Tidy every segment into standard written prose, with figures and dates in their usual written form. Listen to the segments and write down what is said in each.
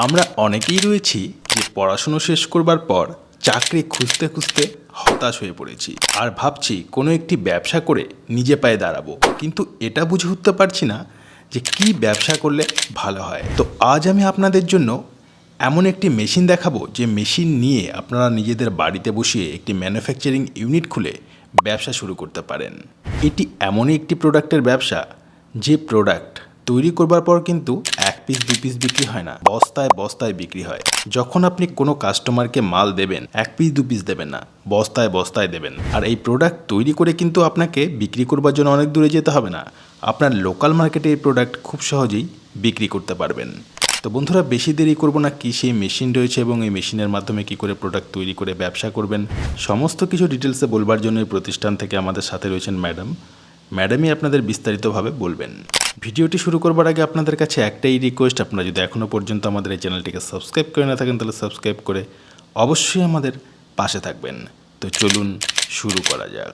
আমরা অনেকেই রয়েছি যে পড়াশুনো শেষ করবার পর চাকরি খুঁজতে খুঁজতে হতাশ হয়ে পড়েছি আর ভাবছি কোনো একটি ব্যবসা করে নিজে পায়ে দাঁড়াবো, কিন্তু এটা বুঝে উঠতে পারছি না যে কি ব্যবসা করলে ভালো হয়। তো আজ আমি আপনাদের জন্য এমন একটি মেশিন দেখাবো যে মেশিন নিয়ে আপনারা নিজেদের বাড়িতে বসিয়ে একটি ম্যানুফ্যাকচারিং ইউনিট খুলে ব্যবসা শুরু করতে পারেন। এটি এমনই একটি প্রোডাক্টের ব্যবসা যে প্রোডাক্ট তৈরি করবার পর কিন্তু 1 পিস 2 পিস বিক্রি হয় না, বস্তায় বস্তায় বিক্রি হয়। যখন আপনি কোনো কাস্টমারকে মাল দেবেন 1 পিস 2 পিস দেবেন না, বস্তায় বস্তায় দেবেন। আর এই প্রোডাক্ট তৈরি করে কিন্তু আপনাকে বিক্রি করবার জন্য অনেক দূরে যেতে হবে না, আপনার লোকাল মার্কেটে এই প্রোডাক্ট খুব সহজেই বিক্রি করতে পারবেন। তো বন্ধুরা, বেশি দেরি করব না, কি সেই মেশিন রয়েছে এবং এই মেশিনের মাধ্যমে কি করে প্রোডাক্ট তৈরি করে ব্যবসা করবেন সমস্ত কিছু ডিটেলসে বলবার জন্য এই প্রতিষ্ঠান থেকে আমাদের সাথে রয়েছেন ম্যাডামই আপনাদের বিস্তারিতভাবে বলবেন। ভিডিওটি শুরু করবার আগে আপনাদের কাছে একটাই রিকোয়েস্ট, আপনারা যদি এখনও পর্যন্ত আমাদের এই চ্যানেলটিকে সাবস্ক্রাইব করে না থাকেন তাহলে সাবস্ক্রাইব করে অবশ্যই আমাদের পাশে থাকবেন। তো চলুন শুরু করা যাক।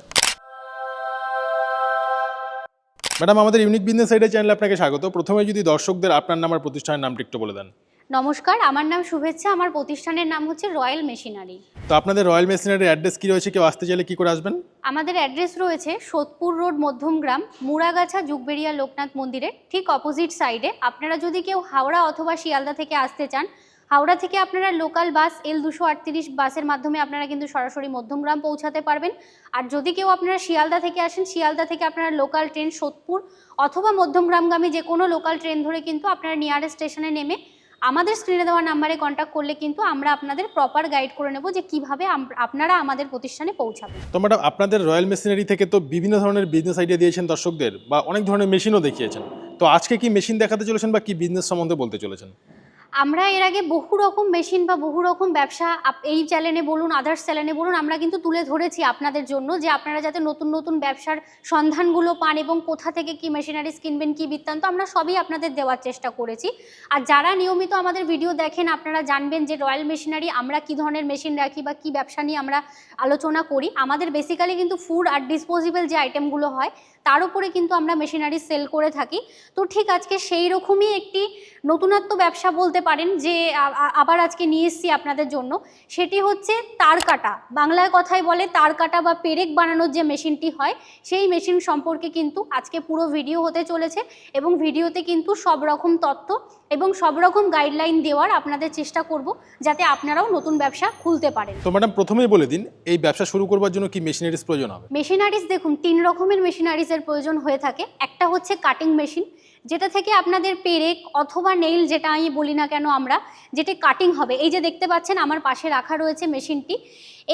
ম্যাডাম, আমাদের ইউনিক বিজনেস আইডিয়া চ্যানেলে আপনাকে স্বাগত। প্রথমে যদি দর্শকদের আপনার নাম আর প্রতিষ্ঠানের নামটি একটু বলে দেন। নমস্কার, আমার নাম শুভেচ্ছা, আমার প্রতিষ্ঠানের নাম হচ্ছে রয়্যাল মেশিনারি। তো আপনাদের রয়্যাল মেশিনারির অ্যাড্রেস কি রয়েছে, কেউ আসতে চাইলে কি করে আসবেন? আমাদের অ্যাড্রেস রয়েছে সোদপুর রোড, মধ্যমগ্রাম, মুড়াগাছা, যুগবেড়িয়া লোকনাথ মন্দিরের ঠিক অপোজিট সাইডে। আপনারা যদি কেউ হাওড়া অথবা শিয়ালদা থেকে আসতে চান, হাওড়া থেকে আপনারা লোকাল বাস L238 বাসের মাধ্যমে আপনারা কিন্তু সরাসরি মধ্যমগ্রাম পৌঁছাতে পারবেন। আর যদি কেউ আপনারা শিয়ালদা থেকে আসেন, শিয়ালদা থেকে আপনারা লোকাল ট্রেন সোদপুর অথবা মধ্যমগ্রামগামী যে কোনো লোকাল ট্রেন ধরে কিন্তু আপনারা নিয়ারেস্ট স্টেশনে নেমে আমাদের স্ক্রিনে দেওয়া নাম্বারে কন্ট্যাক্ট করলে কিন্তু আমরা আপনাদের প্রপার গাইড করে নেব যে কিভাবে আপনারা আমাদের প্রতিষ্ঠানে পৌঁছাবেন। তো ম্যাডাম, আপনাদের রয়্যাল মেশিনারি থেকে তো বিভিন্ন ধরনের বিজনেস আইডিয়া দিয়েছেন দর্শকদের, বা অনেক ধরনের মেশিনও দেখিয়েছেন। তো আজকে কি মেশিন দেখাতে চলেছেন বা কি বিজনেস সম্বন্ধে বলতে চলেছেন? আমরা এর আগে বহু রকম মেশিন বা বহু রকম ব্যবসা এই চ্যানেলে বলুন, আদার্স চ্যানেলে বলুন, আমরা কিন্তু তুলে ধরেছি আপনাদের জন্য, যে আপনারা যাতে নতুন নতুন ব্যবসার সন্ধানগুলো পান এবং কোথা থেকে কি মেশিনারিজ কিনবেন, কি বৃত্তান্ত, আমরা সবই আপনাদের দেওয়ার চেষ্টা করেছি। আর যারা নিয়মিত আমাদের ভিডিও দেখেন আপনারা জানবেন যে রয়্যাল মেশিনারি আমরা কি ধরনের মেশিন রাখি বা কি ব্যবসা নিয়ে আমরা আলোচনা করি। আমাদের বেসিক্যালি কিন্তু ফুড আর ডিসপোজেবল যে আইটেমগুলো হয় তার উপরে কিন্তু আমরা মেশিনারি সেল করে থাকি। তো ঠিক আজকে সেই রকমই একটি নতুনত্ব ব্যবসা বলতে পারেন যে আবার আজকে নিয়ে এসেছি আপনাদের জন্য। সেটি হচ্ছে তার কাটা, বাংলায় কথায় বলে তার কাটা বা পেরেক বানানোর যে মেশিনটি হয় সেই মেশিন সম্পর্কে কিন্তু আজকে পুরো ভিডিও হতে চলেছে এবং ভিডিওতে কিন্তু সব রকম তথ্য এবং সব রকম গাইডলাইন দেওয়ার আপনাদের চেষ্টা করব যাতে আপনারাও নতুন ব্যবসা খুলতে পারেন। তো ম্যাডাম, প্রথমেই বলে দিন এই ব্যবসা শুরু করবার জন্য কি মেশিনারিজ প্রয়োজন হবে? মেশিনারিজ দেখুন, 3 রকমের মেশিনারিজের প্রয়োজন হয়ে থাকে। একটা হচ্ছে কাটিং মেশিন, যেটা থেকে আপনাদের পেরেক অথবা নেইল যেটা আমি বলি না কেন আমরা, যেটা কাটিং হবে। এই যে দেখতে পাচ্ছেন আমার পাশে রাখা রয়েছে মেশিনটি,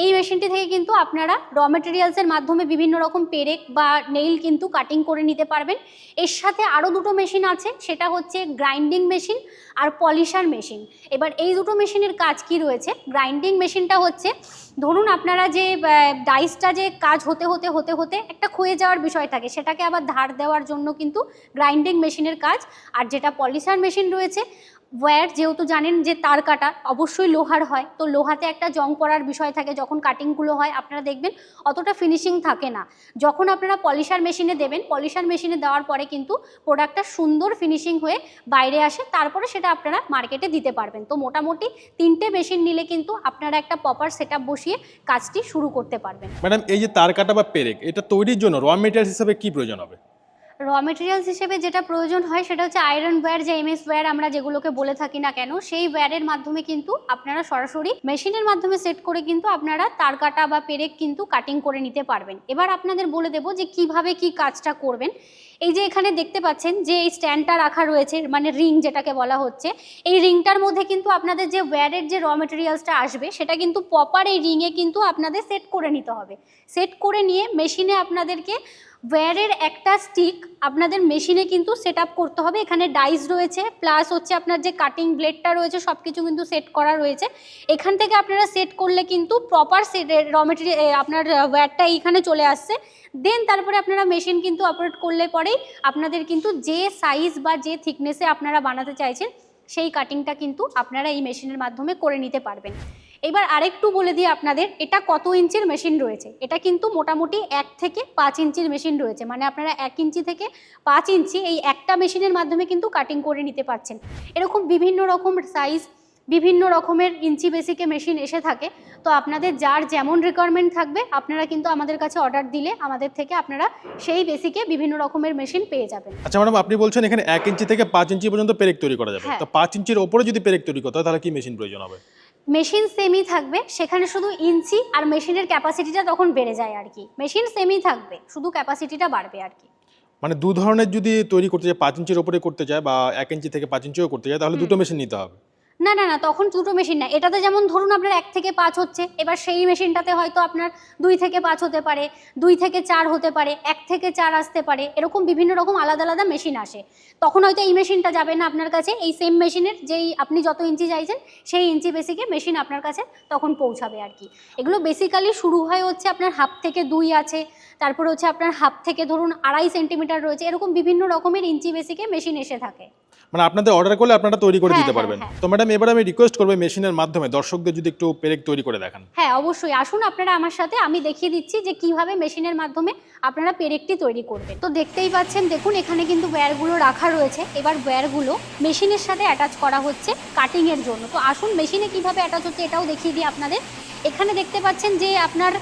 এই মেশিনটি থেকে কিন্তু আপনারা র মেটেরিয়ালসের মাধ্যমে বিভিন্ন রকম পেরেক বা নেইল কিন্তু কাটিং করে নিতে পারবেন। এর সাথে আরও দুটো মেশিন আছে, সেটা হচ্ছে গ্রাইন্ডিং মেশিন আর পলিশার মেশিন। এবার এই দুটো মেশিনের কাজ কি রয়েছে? গ্রাইন্ডিং মেশিনটা হচ্ছে, ধরুন আপনারা যে ডাইসটা যে কাজ হতে হতে হতে হতে একটা ক্ষয়ে যাওয়ার বিষয় থাকে, সেটাকে আবার ধার দেওয়ার জন্য কিন্তু গ্রাইন্ডিং মেশিনের কাজ। আর যেটা পলিশার মেশিন রয়েছে, ওয়্যার যেহেতু জানেন যে তার কাটা অবশ্যই লোহার হয়, তো লোহাতে একটা জং পড়ার বিষয় থাকে, যখন কাটিংগুলো হয় আপনারা দেখবেন অতটা ফিনিশিং থাকে না। যখন আপনারা পলিশার মেশিনে দেবেন, পলিশার মেশিনে দেওয়ার পরে কিন্তু প্রোডাক্টটা সুন্দর ফিনিশিং হয়ে বাইরে আসে, তারপরে সেটা আপনারা মার্কেটে দিতে পারবেন। তো মোটামুটি 3টে মেশিন নিলে কিন্তু আপনারা একটা প্রপার সেটআপ বসিয়ে কাজটি শুরু করতে পারবেন। ম্যাডাম, এই যে তার কাটা বা পেরেক, এটা তৈরির জন্য র মেটেরিয়ালস হিসেবে কি প্রয়োজন হবে? র মেটেরিয়ালস হিসেবে যেটা প্রয়োজন হয় সেটা হচ্ছে আয়রন ওয়্যার, যে MS ওয়্যার আমরা যেগুলোকে বলে থাকি না কেন, সেই ওয়্যারের মাধ্যমে কিন্তু আপনারা সরাসরি মেশিনের মাধ্যমে সেট করে কিন্তু আপনারা তার কাটা বা পেরেক কিন্তু কাটিং করে নিতে পারবেন। এবার আপনাদের বলে দেবো যে কিভাবে কি কাজটা করবেন। এই যে এখানে দেখতে পাচ্ছেন যে এই স্ট্যান্ডটা রাখা রয়েছে, মানে রিং যেটাকে বলা হচ্ছে, এই রিংটার মধ্যে কিন্তু আপনাদের যে ওয়্যারের যে র মেটেরিয়ালসটা আসবে সেটা কিন্তু প্রপার এই রিংয়ে কিন্তু আপনাদের সেট করে নিতে হবে। সেট করে নিয়ে মেশিনে আপনাদেরকে ওয়্যারের একটা স্টিক আপনাদের মেশিনে কিন্তু সেট আপ করতে হবে। এখানে ডাইস রয়েছে, প্লাস হচ্ছে আপনার যে কাটিং ব্লেডটা রয়েছে, সব কিছু কিন্তু সেট করা রয়েছে। এখান থেকে আপনারা সেট করলে কিন্তু প্রপার র মেটেরিয়াল আপনার ওয়্যারটা এইখানে চলে আসছে। দেন তারপরে আপনারা মেশিন কিন্তু অপারেট করলে পরেই আপনাদের কিন্তু যে সাইজ বা যে থিকনেসে আপনারা বানাতে চাইছেন সেই কাটিংটা কিন্তু আপনারা এই মেশিনের মাধ্যমে করে নিতে পারবেন। এবার আরেকটু বলে দিই আপনাদের, এটা কত ইঞ্চির মেশিন রয়েছে। এটা কিন্তু মোটামুটি 1 থেকে 5 ইঞ্চির মেশিন রয়েছে, মানে আপনারা 1 ইঞ্চি থেকে 5 ইঞ্চি এই একটা মেশিনের মাধ্যমে কিন্তু কাটিং করে নিতে পারছেন। এরকম বিভিন্ন রকম সাইজ বিভিন্ন রকমের ইঞ্চি বেসিকে মেশিন এসে থাকে। তো আপনাদের যার যেমন রিকোয়ারমেন্ট থাকবে আপনারা কিন্তু আমাদের কাছে অর্ডার দিলে আমাদের থেকে আপনারা সেই বেসিকে বিভিন্ন রকমের মেশিন পেয়ে যাবেন। আচ্ছা ম্যাডাম, আপনি বলছেন এখানে 1 ইঞ্চি থেকে 5 ইঞ্চি পর্যন্ত পেরেক তৈরি করা যাবে, হ্যাঁ। তো 5 ইঞ্চির ওপরে যদি পেরেক তৈরি করতে হয় তাহলে কি মেশিন প্রয়োজন হবে? মেশিন সেমই থাকবে, সেখানে শুধু ইঞ্চি আর মেশিনের ক্যাপাসিটিটা তখন বেড়ে যায় আর কি। মেশিন সেমই থাকবে, শুধু ক্যাপাসিটিটা বাড়বে আর কি। মানে দু ধরনের যদি তৈরি করতে চায়, 5 ইঞ্চির ওপরে করতে চায় বা 1 ইঞ্চি থেকে 5 ইঞ্চিও করতে চায়, তাহলে দুটো মেশিন নিতে হবে? না না না, তখন দুটো মেশিন না। এটাতে যেমন ধরুন আপনার 1 থেকে 5 হচ্ছে, এবার সেই মেশিনটাতে হয়তো আপনার 2 থেকে 5 হতে পারে, 2 থেকে 4 হতে পারে, 1 থেকে 4 আসতে পারে, এরকম বিভিন্ন রকম আলাদা আলাদা মেশিন আসে। তখন হয়তো এই মেশিনটা যাবে না আপনার কাছে, এই সেম মেশিনের যেই আপনি যত ইঞ্চি চাইছেন সেই ইঞ্চি বেসিকে মেশিন আপনার কাছে তখন পৌঁছাবে আর কি। এগুলো বেসিক্যালি শুরু হয় হচ্ছে আপনার 1/2 থেকে 2 আছে, তারপরে হচ্ছে আপনার 1/2 থেকে ধরুন 2.5 সেন্টিমিটার রয়েছে, এরকম বিভিন্ন রকমের ইঞ্চি বেসিকে মেশিন এসে থাকে। মানে আপনাদের অর্ডার করলে আপনারা তৈরি করে হ্যাঁ, দিতে হ্যাঁ, পারবেন। হ্যাঁ। তো ম্যাডাম এবার আমি রিকোয়েস্ট করবো মেশিনের মাধ্যমে দর্শকদের যদি একটু পেরেক তৈরি করে দেখান। হ্যাঁ অবশ্যই, আসুন আপনারা আমার সাথে, আমি দেখিয়ে দিচ্ছি যে কিভাবে মেশিনের মাধ্যমে আপনারা পেরেকটি তৈরি করবেন। তো দেখতেই পাচ্ছেন, দেখুন এখানে কিন্তু ওয়্যারগুলো রাখা রয়েছে। এবার ওয়্যারগুলো মেশিনের সাথে অ্যাটাচ করা হচ্ছে কাটিংয়ের জন্য। তো আসুন মেশিনে কিভাবে অ্যাটাচ হচ্ছে এটাও দেখিয়ে দিই আপনাদের। এখানে দেখতে পাচ্ছেন যে আপনার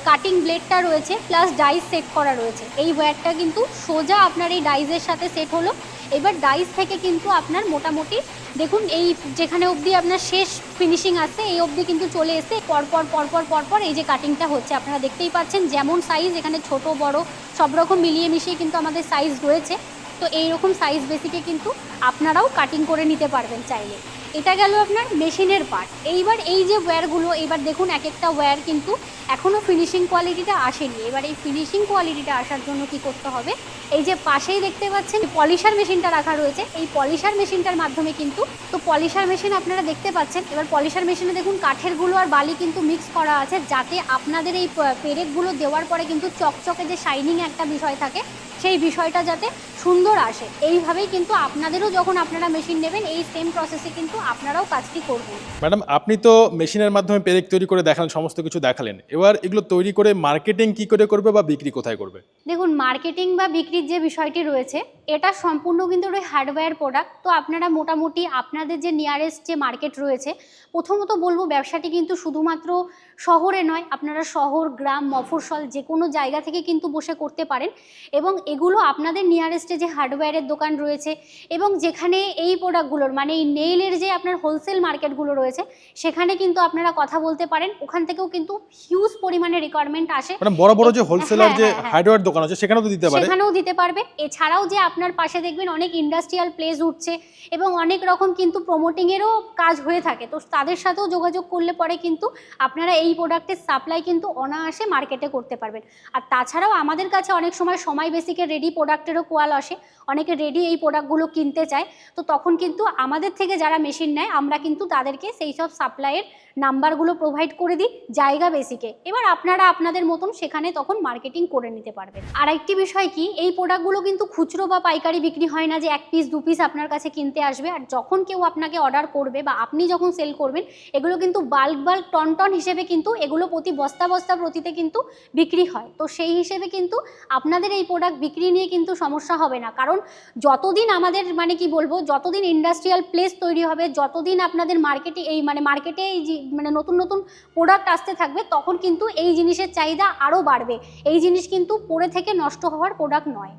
কাটিং ব্লেডটা রয়েছে, প্লাস ডাইস সেট করা রয়েছে। এই ওয়্যারটা কিন্তু সোজা আপনার এই ডাইসের সাথে সেট হলো। এবার ডাইস থেকে কিন্তু আপনার মোটামুটি দেখুন এই যেখানে অবধি আপনার শেষ ফিনিশিং আসছে এই অবধি কিন্তু চলে এসে পরপর পরপর পরপর এই যে কাটিংটা হচ্ছে আপনারা দেখতেই পাচ্ছেন। যেমন সাইজ এখানে ছোট বড় সব রকম মিলিয়ে মিশিয়ে কিন্তু আমাদের সাইজ রয়েছে। তো এইরকম সাইজ বেসিকে কিন্তু আপনারাও কাটিং করে নিতে পারবেন চাইলে। এটা গেল আপনার মেশিনের পার্ট। এইবার এই যে ওয়্যারগুলো, এবার দেখুন এক একটা ওয়্যার কিন্তু এখনও ফিনিশিং কোয়ালিটিটা আসেনি। এবার এই ফিনিশিং কোয়ালিটিটা আসার জন্য কি করতে হবে, এই যে পাশেই দেখতে পাচ্ছেন পলিশার মেশিনটা রাখা রয়েছে, এই পলিশার মেশিনটার মাধ্যমে কিন্তু, তো পলিশার মেশিন আপনারা দেখতে পাচ্ছেন। এবার পলিশার মেশিনে দেখুন কাঠের গুলো আর বালি কিন্তু মিক্স করা আছে, যাতে আপনাদের এই পেরেকগুলো দেওয়ার পরে কিন্তু চকচকে যে শাইনিং একটা বিষয় থাকে সেই বিষয়টা যাতে সুন্দর আসে। এইভাবেই কিন্তু আপনাদেরও যখন আপনারা মেশিন নেবেন এই সেম প্রসেসে কিন্তু আপনারাও কাজটি করবেন। ম্যাডাম আপনি তো মেশিনের মাধ্যমে পেরেক তৈরি করে দেখালেন, সমস্ত কিছু দেখালেন, এবার এগুলো তৈরি করে মার্কেটিং কি করে করবে বা বিক্রি কোথায় করবে? দেখুন মার্কেটিং বা বিক্রির যে বিষয়টি রয়েছে এটা সম্পূর্ণ কিন্তু ওই হার্ডওয়্যার প্রোডাক্ট। তো আপনারা মোটামুটি আপনাদের যে নিয়ারেস্ট যে মার্কেট রয়েছে, প্রথমত বলবো ব্যবসাটি কিন্তু শুধুমাত্র শহরে নয়, আপনারা শহর গ্রাম মফস্বল যে কোনো জায়গা থেকে কিন্তু বসে করতে পারেন। এবং এগুলো আপনাদের নিয়ারেস্টে যে হার্ডওয়্যারের দোকান রয়েছে এবং যেখানে এই প্রোডাক্টগুলোর মানে এই নেইলের যে আপনার হোলসেল মার্কেটগুলো রয়েছে সেখানে কিন্তু আপনারা কথা বলতে পারেন। ওখান থেকেও কিন্তু হিউজ পরিমাণে রিকোয়ারমেন্ট আসে। মানে বড় বড় যে হোলসেলার যে হ্যাঁ। হার্ডওয়্যার দোকান আছে সেখানেও তো দিতে পারে? সেখানেও দিতে পারবে। এছাড়াও যে আপনার পাশে দেখবেন অনেক ইন্ডাস্ট্রিয়াল প্লেস উঠছে এবং অনেক রকম কিন্তু প্রমোটিংয়েরও কাজ হয়ে থাকে, তো তাদের সাথেও যোগাযোগ করলে পরে কিন্তু আপনারা এই প্রোডাক্টের সাপ্লাই কিন্তু অনায়াসে মার্কেটে করতে পারবেন। আর তাছাড়াও আমাদের কাছে অনেক সময় বেসিকে রেডি প্রোডাক্টেরও কোয়াল আসে, অনেকে রেডি এই প্রোডাক্টগুলো কিনতে চায়। তো তখন কিন্তু আমাদের থেকে যারা মেশিন নেয় আমরা কিন্তু তাদেরকে সেই সব সাপ্লাইয়ের নাম্বারগুলো প্রোভাইড করে দিই জায়গা বেসিকে। এবার আপনারা আপনাদের মতন সেখানে তখন মার্কেটিং করে নিতে পারবেন। আর একটি বিষয় কি, এই প্রোডাক্টগুলো কিন্তু খুচরো বা পাইকারি বিক্রি হয় না যে 1 পিস 2 পিস আপনার কাছে কিনতে আসবে। আর যখন কেউ আপনাকে অর্ডার করবে বা আপনি যখন সেল করবেন এগুলো কিন্তু বাল্ক টন টন হিসেবে কিন্তু এগুলো প্রতি বস্তা বস্তা প্রতিতে কিন্তু বিক্রি হয়। তো সেই হিসেবে কিন্তু আপনাদের এই প্রোডাক্ট বিক্রি নিয়ে কিন্তু সমস্যা হবে না, কারণ যতদিন আমাদের মানে কি বলবো যতদিন ইন্ডাস্ট্রিয়াল প্লেস তৈরি হবে, যতদিন আপনাদের মার্কেটে এই মানে নতুন নতুন প্রোডাক্ট আসতে থাকবে, তখন কিন্তু এই জিনিসের চাহিদা আরও বাড়বে। এই জিনিস কিন্তু পরে থেকে নষ্ট হওয়ার প্রোডাক্ট নয়।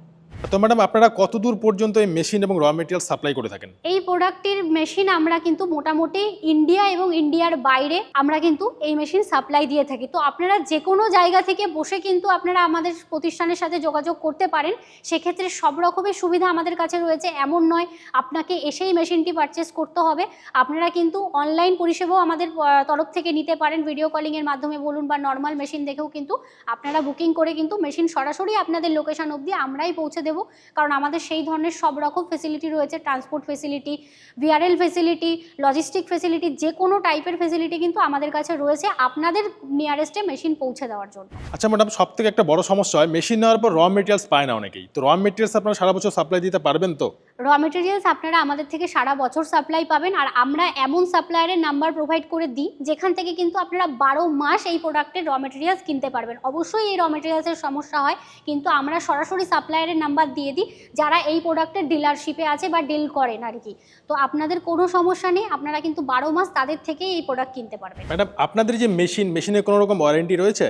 তো ম্যাডাম আপনারা কতদূর পর্যন্ত এই মেশিন এবং র মেটেরিয়াল সাপ্লাই করে থাকেন? এই প্রোডাক্টের মেশিন আমরা কিন্তু মোটামুটি ইন্ডিয়া এবং ইন্ডিয়ার বাইরে আমরা কিন্তু এই মেশিন সাপ্লাই দিয়ে থাকি। তো আপনারা যে কোনো জায়গা থেকে বসে কিন্তু আপনারা আমাদের প্রতিষ্ঠানের সাথে যোগাযোগ করতে পারেন। সেক্ষেত্রে সব রকমের সুবিধা আমাদের কাছে রয়েছে, এমন নয় আপনাকে এসেই মেশিনটি পারচেস করতে হবে। আপনারা কিন্তু অনলাইন পরিষেবাও আমাদের তরফ থেকে নিতে পারেন, ভিডিও কলিংয়ের মাধ্যমে বলুন বা নর্মাল মেশিন দেখেও কিন্তু আপনারা বুকিং করে কিন্তু মেশিন সরাসরি আপনাদের লোকেশন অবধি আমরাই পৌঁছে দেবো। কারণ আমাদের সেই ধরনের সব রকম ফেসিলিটি রয়েছে, transport facility, ভিআরএল facility, logistic facility, যে কোনো টাইপের ফেসিলিটি কিন্তু আমাদের কাছে রয়েছে আপনাদের নিয়ারেস্টে মেশিন পৌঁছে দেওয়ার জন্য। আচ্ছা ম্যাডাম, সব থেকে একটা বড় সমস্যা হয় মেশিন নেওয়ার পর র মেটেরিয়ালস পায় না অনেকেই, তো র মেটেরিয়ালস আপনারা সারা বছর সাপ্লাই দিতে পারবেন তো? র মেটেরিয়ালস আপনারা আমাদের থেকে সারা বছর সাপ্লাই পাবেন। আর আমরা এমন সাপ্লায়ারের নাম্বার প্রোভাইড করে দিই যেখান থেকে কিন্তু আপনারা 12 মাস এই প্রোডাক্টের র মেটেরিয়ালস কিনতে পারবেন। অবশ্যই এই র মেটেরিয়ালসের সমস্যা হয়, কিন্তু আমরা সরাসরি সাপ্লায়ারের নাম্বার নাম্বার দিয়ে দিই যারা এই প্রোডাক্টের ডিলারশিপে আছে বা ডিল করেন আর কি। তো আপনাদের কোনো সমস্যা নেই, আপনারা কিন্তু 12 মাস তাদের থেকেই এই প্রোডাক্ট কিনতে পারবেন। ম্যাডাম, আপনাদের যে মেশিনে কোনো রকম ওয়ারেন্টি রয়েছে?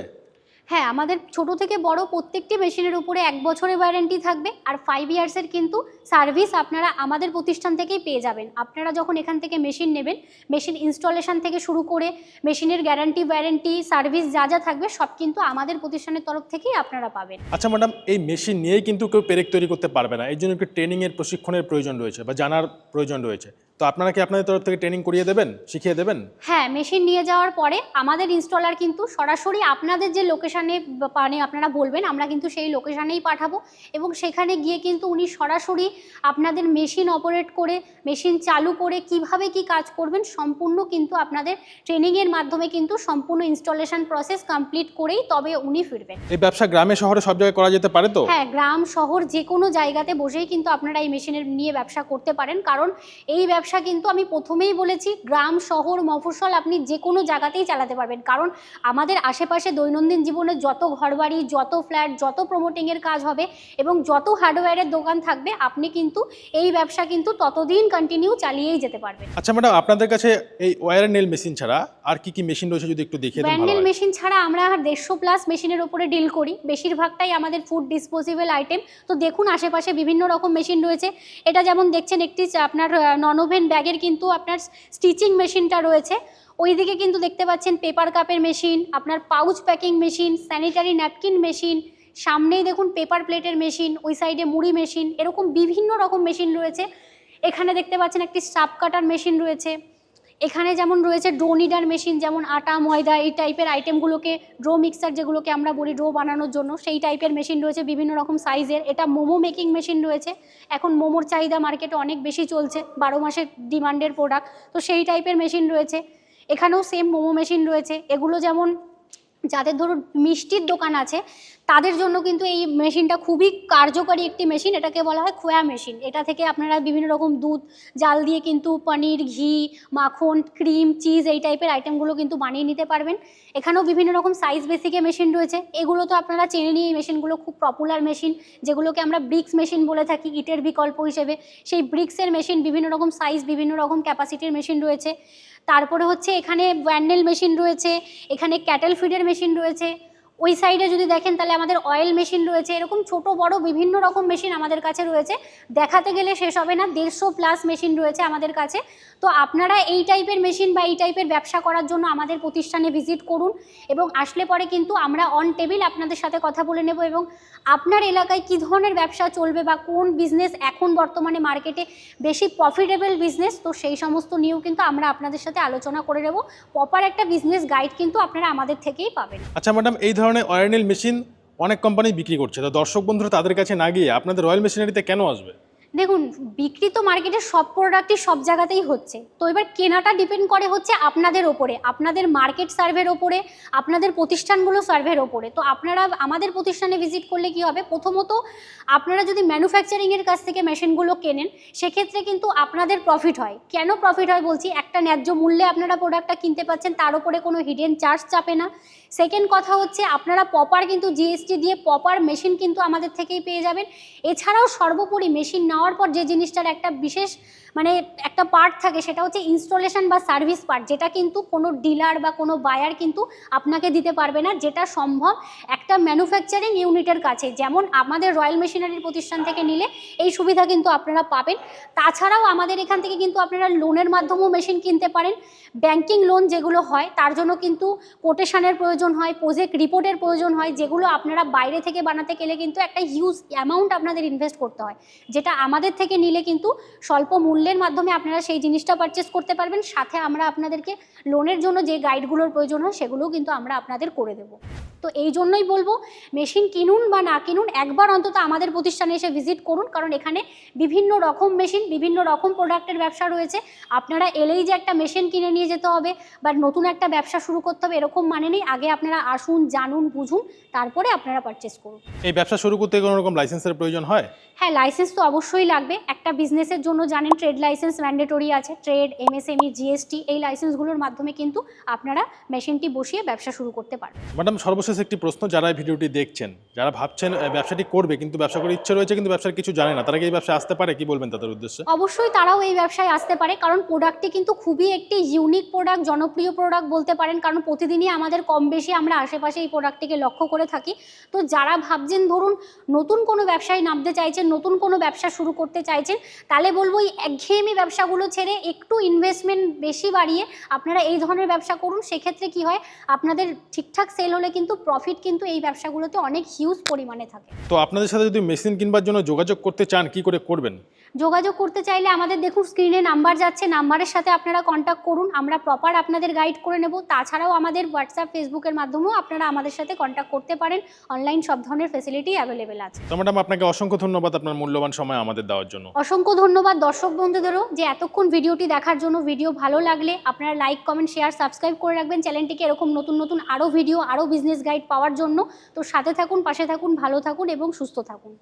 হ্যাঁ, আমাদের ছোট থেকে বড় প্রত্যেকটি মেশিনের উপরে 1 বছরের ওয়ারেন্টি থাকবে, আর 5 ইয়ার্সের কিন্তু সার্ভিস আপনারা আমাদের প্রতিষ্ঠান থেকেই পেয়ে যাবেন। আপনারা যখন এখান থেকে মেশিন নেবেন, মেশিন ইনস্টলেশন থেকে শুরু করে মেশিনের গ্যারান্টি ওয়ারেন্টি সার্ভিস যা যা থাকবে সব কিন্তু আমাদের প্রতিষ্ঠানের তরফ থেকেই আপনারা পাবেন। আচ্ছা ম্যাডাম, এই মেশিন নিয়েই কিন্তু কেউ পেরেক তৈরি করতে পারবে না, এই জন্য একটু ট্রেনিংয়ের প্রশিক্ষণের প্রয়োজন রয়েছে বা জানার প্রয়োজন রয়েছে। তো আপনারা কি আপনাদের তরফ থেকে ট্রেনিং করিয়ে দেবেন, শিখিয়ে দেবেন? হ্যাঁ, মেশিন নিয়ে যাওয়ার পরে আমাদের ইনস্টলার কিন্তু সরাসরি আপনাদের যে লোকেশানে মানে আপনারা বলবেন, আমরা কিন্তু সেই লোকেশানেই পাঠাবো এবং সেখানে গিয়ে কিন্তু উনি সরাসরি আপনাদের মেশিন অপারেট করে, মেশিন চালু করে কিভাবে কি কাজ করবেন সম্পূর্ণ কিন্তু আপনাদের ট্রেনিংয়ের মাধ্যমে কিন্তু সম্পূর্ণ ইনস্টলেশন প্রসেস কমপ্লিট করেই তবে উনি ফিরবেন। এই ব্যবসা গ্রামে শহরে সব জায়গায় করা যেতে পারে তো? হ্যাঁ, গ্রাম শহর যে কোনো জায়গাতে বসেই কিন্তু আপনারা এই মেশিনের নিয়ে ব্যবসা করতে পারেন, কারণ এই ব্যবসা কিন্তু আমি প্রথমেই বলেছি গ্রাম শহর মফস্বল আপনি যে কোনো জায়গাতেই চালাতে পারবেন, কারণ আমাদের আশেপাশে দৈনন্দিন জীবনে যত ঘরবাড়ি, যত ফ্ল্যাট, যত প্রমোটিংয়ের কাজ হবে এবং যত হার্ডওয়্যারের দোকান থাকবে আপনি কিন্তু এই ব্যবসা কিন্তু ততদিন কন্টিনিউ চালিয়েই যেতে পারবেন। আচ্ছা ম্যাডাম, আপনাদের কাছে এই ওয়্যার নেল মেশিন ছাড়া আর কি কি মেশিন রয়েছে যদি একটু দেখিয়ে দেন ভালো ব্যান্ডেল হয়। মেশিন ছাড়া আমরা 150+ মেশিনের উপরে ডিল করি, বেশিরভাগটাই আমাদের ফুড ডিসপোজেবল আইটেম। তো দেখুন আশেপাশে বিভিন্ন রকম মেশিন রয়েছে, এটা যেমন দেখছেন একটি আপনার নন ওভেন ব্যাগের কিন্তু আপনার স্টিচিং মেশিনটা রয়েছে, ওইদিকে কিন্তু দেখতে পাচ্ছেন পেপার কাপের মেশিন, আপনার pouch packing machine, sanitary napkin machine, সামনেই দেখুন পেপার প্লেটের মেশিন, ওই সাইডে মুড়ি মেশিন, এরকম বিভিন্ন রকম মেশিন রয়েছে। এখানে দেখতে পাচ্ছেন একটি স্টাফ কাটার মেশিন রয়েছে, এখানে যেমন রয়েছে ডো নিডার মেশিন, যেমন আটা ময়দা এই টাইপের আইটেমগুলোকে ডো মিক্সার যেগুলোকে আমরা বলি ডো বানানোর জন্য, সেই টাইপের মেশিন রয়েছে বিভিন্ন রকম সাইজের। এটা মোমো মেকিং মেশিন রয়েছে, এখন মোমোর চাহিদা মার্কেটে অনেক বেশি চলছে, 12 মাসের ডিমান্ডের প্রোডাক্ট, তো সেই টাইপের মেশিন রয়েছে। এখানেও সেম মোমো মেশিন রয়েছে। এগুলো যেমন যাদের ধরুন মিষ্টির দোকান আছে তাদের জন্য কিন্তু এই মেশিনটা খুবই কার্যকরী একটি মেশিন, এটাকে বলা হয় খোয়া মেশিন। এটা থেকে আপনারা বিভিন্ন রকম দুধ জাল দিয়ে কিন্তু পনির, ঘি, মাখন, ক্রিম, চিজ এই টাইপের আইটেমগুলো কিন্তু বানিয়ে নিতে পারবেন। এখানেও বিভিন্ন রকম সাইজ বেসিকে মেশিন রয়েছে, এগুলো তো আপনারা চেনে নিয়ে এই মেশিনগুলো খুব পপুলার মেশিন, যেগুলোকে আমরা ব্রিক্স মেশিন বলে থাকি ইটের বিকল্প হিসেবে। সেই ব্রিক্সের মেশিন বিভিন্ন রকম সাইজ, বিভিন্ন রকম ক্যাপাসিটির মেশিন রয়েছে। তারপরে হচ্ছে এখানে ব্যান্ডেল মেশিন রয়েছে, এখানে ক্যাটেল ফিডের মেশিন রয়েছে, ওই সাইডে যদি দেখেন তাহলে আমাদের অয়েল মেশিন রয়েছে। এরকম ছোট বড় বিভিন্ন রকম মেশিন আমাদের কাছে রয়েছে, দেখাতে গেলে শেষ হবে না। 150+ মেশিন রয়েছে আমাদের কাছে। তো আপনারা এই টাইপের মেশিন বা এই টাইপের ব্যবসা করার জন্য আমাদের প্রতিষ্ঠানে ভিজিট করুন এবং আসলে পরে কিন্তু আমরা অন টেবিল আপনাদের সাথে কথা বলে নেব এবং আপনার এলাকায় কী ধরনের ব্যবসা চলবে বা কোন বিজনেস এখন বর্তমানে মার্কেটে বেশি প্রফিটেবল বিজনেস, তো সেই সমস্ত নিয়েও কিন্তু আমরা আপনাদের সাথে আলোচনা করে নেব। প্রপার একটা বিজনেস গাইড কিন্তু আপনারা আমাদের থেকেই পাবেন। আচ্ছা ম্যাডাম, এই ধরনের ওয়্যার নেল মেশিন অনেক কোম্পানি বিক্রি করছে, তো দর্শক বন্ধুরা তাদের কাছে না গিয়ে আপনাদের রয়্যাল মেশিনারিতে কেন আসবে? দেখুন, বিক্রি তো মার্কেটের সব প্রোডাক্টই সব জায়গাতেই হচ্ছে, তো এবার কেনাটা ডিপেন্ড করে হচ্ছে আপনাদের ওপরে, আপনাদের মার্কেট সার্ভের ওপরে, আপনাদের প্রতিষ্ঠানগুলো সার্ভের ওপরে। তো আপনারা আমাদের প্রতিষ্ঠানে ভিজিট করলে কি হবে, প্রথমত আপনারা যদি ম্যানুফ্যাকচারিংয়ের কাছ থেকে মেশিনগুলো কেনেন সেক্ষেত্রে কিন্তু আপনাদের প্রফিট হয়। কেন প্রফিট হয় বলছি, একটা ন্যায্য মূল্যে আপনারা প্রোডাক্টটা কিনতে পাচ্ছেন, তার উপরে কোনো হিডেন চার্জ চাপে না। সেকেন্ড কথা হচ্ছে আপনারা প্রপার কিন্তু জিএসটি দিয়ে প্রপার মেশিন কিন্তু আমাদের থেকেই পেয়ে যাবেন। এছাড়াও সর্বোপরি মেশিন নেওয়ার পর যে জিনিসটার একটা বিশেষ মানে একটা পার্ট থাকে সেটা হচ্ছে ইনস্টলেশন বা সার্ভিস পার্ট, যেটা কিন্তু কোনো ডিলার বা কোনো বায়ার কিন্তু আপনাকে দিতে পারবে না, যেটা সম্ভব একটা ম্যানুফ্যাকচারিং ইউনিটের কাছে। যেমন আমাদের রয়্যাল মেশিনারির প্রতিষ্ঠান থেকে নিলে এই সুবিধা কিন্তু আপনারা পাবেন। তাছাড়াও আমাদের এখান থেকে কিন্তু আপনারা লোনের মাধ্যমেও মেশিন কিনতে পারেন। ব্যাংকিং লোন যেগুলো হয় তার জন্য কিন্তু কোটেশনের প্রয়োজন হয়, প্রজেক্ট রিপোর্টের প্রয়োজন হয়, যেগুলো আপনারা বাইরে থেকে বানাতে গেলে কিন্তু একটা হিউজ অ্যামাউন্ট আপনাদের ইনভেস্ট করতে হয়, যেটা আমাদের থেকে নিলে কিন্তু স্বল্প মূল্যের মাধ্যমে আপনারা সেই জিনিসটা পারচেস করতে পারবেন। সাথে আমরা আপনাদেরকে লোনের জন্য যে গাইডগুলোর প্রয়োজন হয় সেগুলোও কিন্তু আমরা আপনাদের করে দেব। তো এই জন্যই বলবো মেশিন কিনুন বা না কিনুন একবার অন্তত আমাদের প্রতিষ্ঠানে এসে ভিজিট করুন, কারণ এখানে বিভিন্ন রকম মেশিন, বিভিন্ন রকম প্রোডাক্টের ব্যবসা রয়েছে। আপনারা এলেই যে একটা মেশিন কিনে নিয়ে যেতে হবে বা নতুন একটা ব্যবসা শুরু করতে হবে এরকম মানে নেই। আগে আপনারা আসুন, জানুন, বুঝুন, তারপরে আপনারা পারচেস করুন। এই ব্যবসা শুরু করতে কোনো রকম লাইসেন্সের প্রয়োজন হয়? হ্যাঁ, লাইসেন্স তো অবশ্যই অবশ্যই লাগবে। একটা বিজনেসের জন্য জানেন ট্রেড লাইসেন্স ম্যান্ডেটরি আছে, ট্রেড, এমএসএমই, জিএসটি, এই লাইসেন্সগুলোর মাধ্যমে কিন্তু আপনারা মেশিনটি বসিয়ে ব্যবসা শুরু করতে পারবেন। ম্যাডাম, সর্বশেষ একটি প্রশ্ন, যারা এই ভিডিওটি দেখছেন, যারা ভাবছেন ব্যবসাটি করবে কিন্তু ব্যবসা করার ইচ্ছে রয়েছে কিন্তু ব্যবসার কিছু জানে না, তারা কি এই ব্যবসায় আসতে পারে? কি বলবেন তাদের উদ্দেশ্যে? অবশ্যই তারাও এই ব্যবসায় আসতে পারে, কারণ প্রোডাক্টটি কিন্তু খুবই একটি ইউনিক প্রোডাক্ট, জনপ্রিয় প্রোডাক্ট বলতে পারেন, কারণ প্রতিদিনই আমাদের কম বেশি আমরা আশেপাশে এই প্রোডাক্টটিকে লক্ষ্য করে থাকি। তো যারা ভাবছেন ধরুন নতুন কোনো ব্যবসায় নামতে চাইছেন, নতুন কোনো ব্যবসা শুরু করতে চাইছেন, তাহলে বলবো এই একঘেয়েমি ব্যবসাগুলো ছেড়ে একটু ইনভেস্টমেন্ট বেশি বাড়িয়ে আপনারা এই ধরনের ব্যবসা করুন। সেক্ষেত্রে কি হয়, আপনাদের ঠিকঠাক সেল হলে কিন্তু প্রফিট কিন্তু এই ব্যবসাগুলোতে অনেক হিউজ পরিমাণে থাকে। তো আপনাদের সাথে যদি মেশিন কিনবার জন্য যোগাযোগ করতে চান, কি করে করবেন? যোগাযোগ করতে চাইলে আমাদের দেখুন স্ক্রিনে নাম্বার যাচ্ছে, নাম্বারের সাথে আপনারা কন্ট্যাক্ট করুন, আমরা প্রপার আপনাদের গাইড করে নেব। তাছাড়াও আমাদের হোয়াটসঅ্যাপ, ফেসবুকের মাধ্যমেও আপনারা আমাদের সাথে কন্ট্যাক্ট করতে পারেন, অনলাইন সব ধরনের ফেসিলিটি অ্যাভেলেবেল আছে। তো ম্যাডাম, আপনাকে অসংখ্য ধন্যবাদ আপনার মূল্যবান সময় আমাদের দেওয়ার জন্য। অসংখ্য ধন্যবাদ দর্শক বন্ধুদেরও যে এতক্ষণ ভিডিওটি দেখার জন্য। ভিডিও ভালো লাগলে আপনারা লাইক, কমেন্ট, শেয়ার, সাবস্ক্রাইব করে রাখবেন চ্যানেলটিকে, এরকম নতুন নতুন আরও ভিডিও, আরও বিজনেস গাইড পাওয়ার জন্য। তো সাথে থাকুন, পাশে থাকুন, ভালো থাকুন এবং সুস্থ থাকুন।